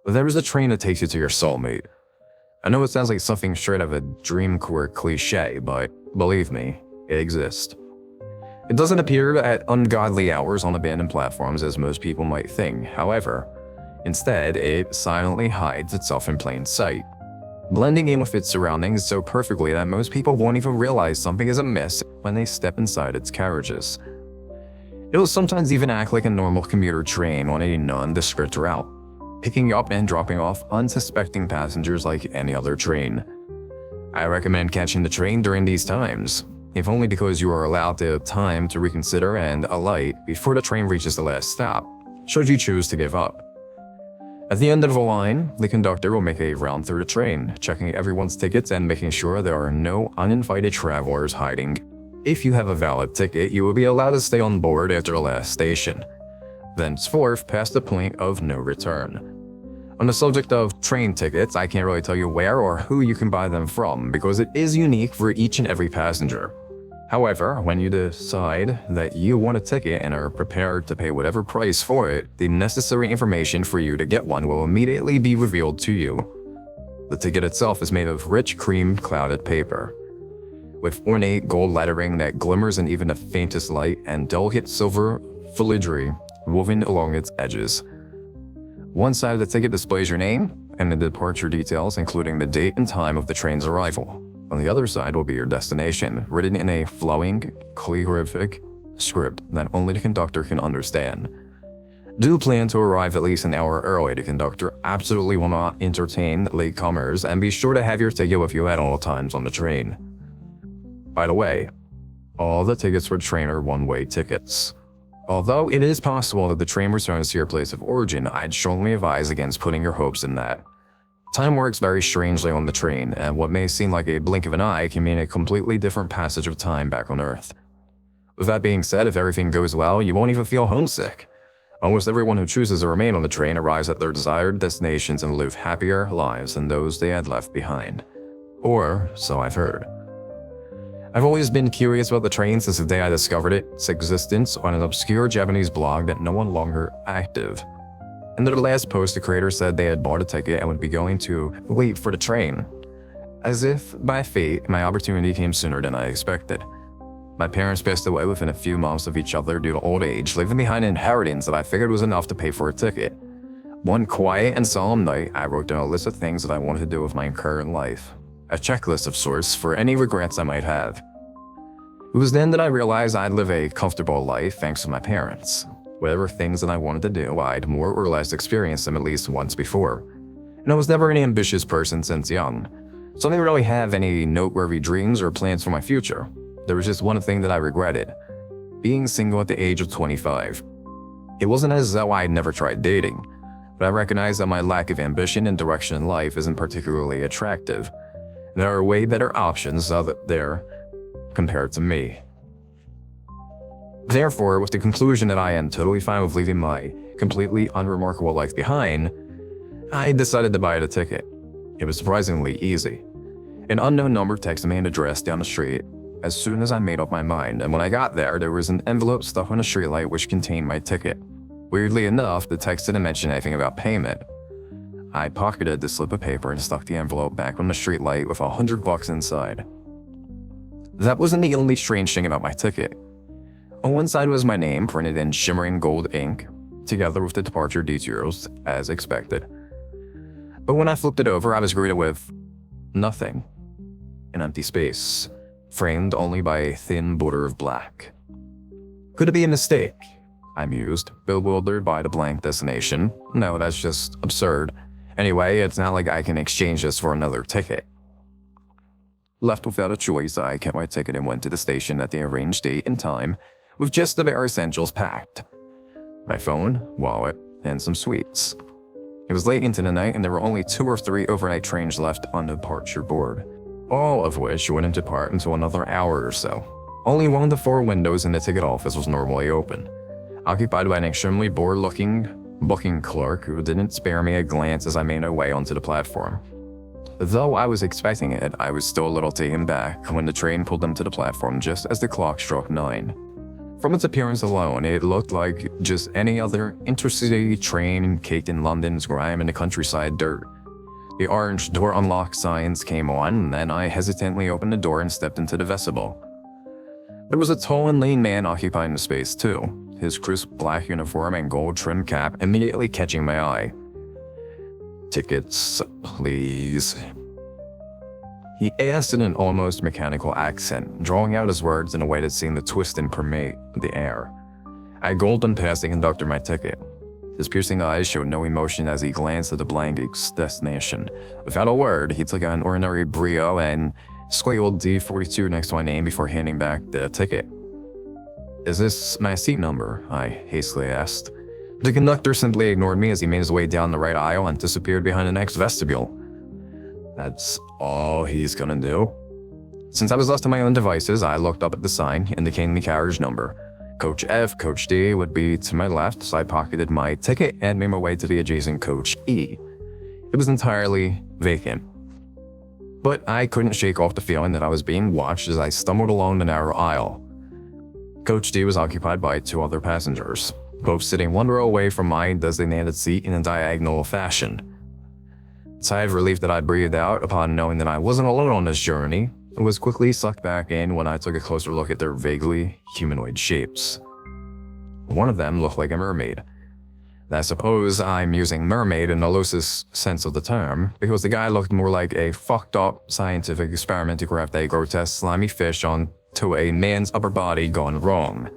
There is a train that takes you to your soulmate. I know it sounds like something straight out of a dreamcore cliche, but believe me, it exists. It doesn't appear at ungodly hours on abandoned platforms as most people might think. However, instead, it silently hides itself in plain sight, blending in with its surroundings so perfectly that most people won't even realize something is amiss when they step inside its carriages. It will sometimes even act like a normal commuter train on a nondescript route, picking up and dropping off unsuspecting passengers like any other train. I recommend catching the train during these times, if only because you are allowed the time to reconsider and alight before the train reaches the last stop, should you choose to give up. At the end of the line, the conductor will make a round through the train, checking everyone's tickets and making sure there are no uninvited travelers hiding. If you have a valid ticket, you will be allowed to stay on board after the last station, thenceforth past the point of no return. On the subject of train tickets, I can't really tell you where or who you can buy them from because it is unique for each and every passenger. However, when you decide that you want a ticket and are prepared to pay whatever price for it, the necessary information for you to get one will immediately be revealed to you. The ticket itself is made of rich cream-clouded paper, with ornate gold lettering that glimmers in even the faintest light and delicate silver filigree woven along its edges. One side of the ticket displays your name and the departure details, including the date and time of the train's arrival. On the other side will be your destination, written in a flowing, calligraphic script that only the conductor can understand. Do plan to arrive at least an hour early. The conductor absolutely will not entertain latecomers, and be sure to have your ticket with you at all times on the train. By the way, all the tickets for the train are one-way tickets. Although it is possible that the train returns to your place of origin, I'd strongly advise against putting your hopes in that. Time works very strangely on the train, and what may seem like a blink of an eye can mean a completely different passage of time back on Earth. With that being said, if everything goes well, you won't even feel homesick. Almost everyone who chooses to remain on the train arrives at their desired destinations and live happier lives than those they had left behind. Or so I've heard. I've always been curious about the train since the day I discovered its existence on an obscure Japanese blog that no one longer active. In their last post, the creator said they had bought a ticket and would be going to wait for the train. As if by fate, my opportunity came sooner than I expected. My parents passed away within a few months of each other due to old age, leaving behind an inheritance that I figured was enough to pay for a ticket. One quiet and solemn night, I wrote down a list of things that I wanted to do with my current life. A checklist of sorts for any regrets I might have. It was then that I realized I'd live a comfortable life thanks to my parents. Whatever things that I wanted to do, I'd more or less experienced them at least once before. And I was never an ambitious person since young, so I didn't really have any noteworthy dreams or plans for my future. There was just one thing that I regretted: being single at the age of 25. It wasn't as though I had never tried dating, but I recognized that my lack of ambition and direction in life isn't particularly attractive. There are way better options out there compared to me. Therefore, with the conclusion that I am totally fine with leaving my completely unremarkable life behind, I decided to buy the ticket. It was surprisingly easy. An unknown number texted me an address down the street as soon as I made up my mind, and when I got there was an envelope stuck on a streetlight which contained my ticket. Weirdly enough, the text didn't mention anything about payment. I pocketed the slip of paper and stuck the envelope back on the streetlight with $100 inside. That wasn't the only strange thing about my ticket. On one side was my name printed in shimmering gold ink, together with the departure details, as expected. But when I flipped it over, I was greeted with nothing. An empty space, framed only by a thin border of black. Could it be a mistake? I mused, bewildered by the blank destination. No, that's just absurd. Anyway, it's not like I can exchange this for another ticket. Left without a choice, I kept my ticket and went to the station at the arranged date and time, with just the bare essentials packed: my phone, wallet, and some sweets. It was late into the night, and there were only 2 or 3 overnight trains left on the departure board, all of which wouldn't depart until another hour or so. Only one of the 4 windows in the ticket office was normally open, occupied by an extremely bored-looking booking clerk who didn't spare me a glance as I made my way onto the platform. Though I was expecting it, I was still a little taken back when the train pulled them to the platform just as the clock struck 9. From its appearance alone, it looked like just any other intercity train caked in London's grime and the countryside dirt. The orange door unlock signs came on, and then I hesitantly opened the door and stepped into the vestibule. There was a tall and lean man occupying the space too, his crisp black uniform and gold-trimmed cap immediately catching my eye. "Tickets, please," he asked in an almost mechanical accent, drawing out his words in a way that seemed to twist and permeate the air. I gulped and passed the conductor my ticket. His piercing eyes showed no emotion as he glanced at the blank destination. Without a word, he took an ordinary brio and squiggled D42 next to my name before handing back the ticket. "Is this my seat number?" I hastily asked. The conductor simply ignored me as he made his way down the right aisle and disappeared behind the next vestibule. That's all he's gonna do? Since I was left to my own devices, I looked up at the sign, indicating the carriage number. Coach F, Coach D would be to my left, so I pocketed my ticket and made my way to the adjacent Coach E. It was entirely vacant. But I couldn't shake off the feeling that I was being watched as I stumbled along the narrow aisle. Coach D was occupied by 2 other passengers, both sitting 1 row away from my designated seat in a diagonal fashion. A sigh of relief that I breathed out upon knowing that I wasn't alone on this journey was quickly sucked back in when I took a closer look at their vaguely humanoid shapes. One of them looked like a mermaid. I suppose I'm using mermaid in the loosest sense of the term, because the guy looked more like a fucked up scientific experiment to graft a grotesque slimy fish onto a man's upper body gone wrong.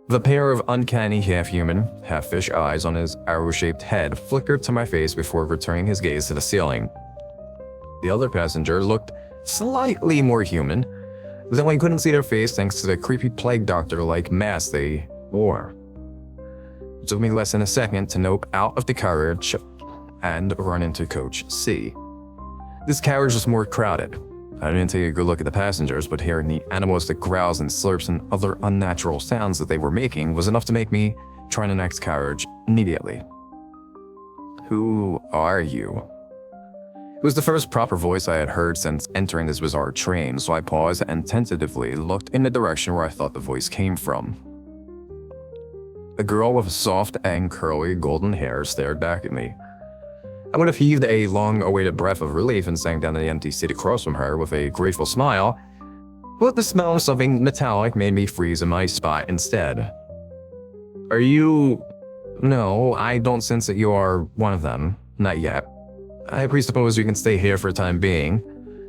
The pair of uncanny half-human, half-fish eyes on his arrow-shaped head flickered to my face before returning his gaze to the ceiling. The other passenger looked slightly more human, though I couldn't see their face thanks to the creepy plague doctor-like mask they wore. It took me less than a second to nope out of the carriage and run into Coach C. This carriage was more crowded. I didn't take a good look at the passengers, but hearing the animalistic growls and slurps and other unnatural sounds that they were making was enough to make me try the next carriage immediately. "Who are you?" It was the first proper voice I had heard since entering this bizarre train, so I paused and tentatively looked in the direction where I thought the voice came from. A girl with soft and curly golden hair stared back at me. I would have heaved a long-awaited breath of relief and sank down to the empty seat across from her with a grateful smile, but the smell of something metallic made me freeze in my spot instead. "Are you... No, I don't sense that you are one of them. Not yet. I presuppose you can stay here for the time being."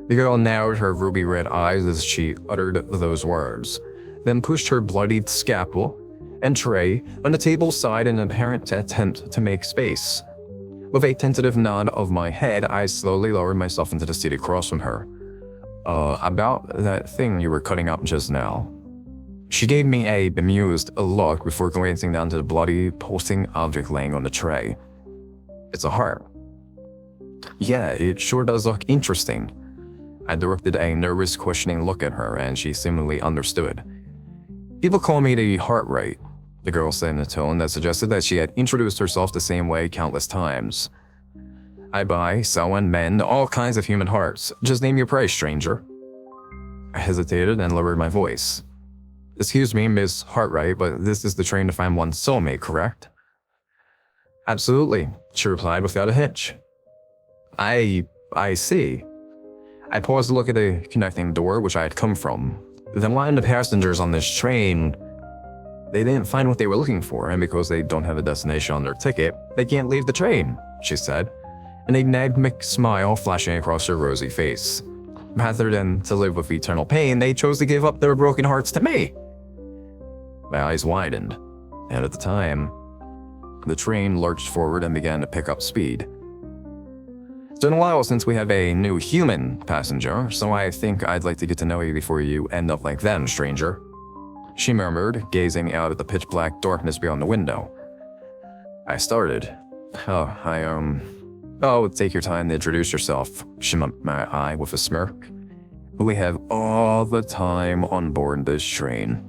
The girl narrowed her ruby-red eyes as she uttered those words, then pushed her bloodied scalpel and tray on the table side in an apparent attempt to make space. With a tentative nod of my head, I slowly lowered myself into the seat across from her. About that thing you were cutting up just now." She gave me a bemused look before glancing down to the bloody, pulsing object laying on the tray. "It's a heart." "Yeah, it sure does look interesting." I directed a nervous, questioning look at her, and she seemingly understood. "People call me the heart rate," the girl said in a tone that suggested that she had introduced herself the same way countless times. "I buy, sell, and mend all kinds of human hearts. Just name your price, stranger." I hesitated and lowered my voice. "Excuse me, Miss Hartright, but this is the train to find one's soulmate, correct?" "Absolutely," she replied without a hitch. I see." I paused to look at the connecting door which I had come from. The line of passengers on this train, they didn't find what they were looking for, and because they don't have a destination on their ticket, they can't leave the train, she said, an enigmatic smile flashing across her rosy face. Rather than to live with eternal pain, they chose to give up their broken hearts to me. My eyes widened, and at the time, the train lurched forward and began to pick up speed. "It's been a while since we have a new human passenger, so I think I'd like to get to know you before you end up like them, stranger," she murmured, gazing out at the pitch-black darkness beyond the window. I started. "Oh, take your time to introduce yourself," she met my eye with a smirk. "We have all the time on board this train."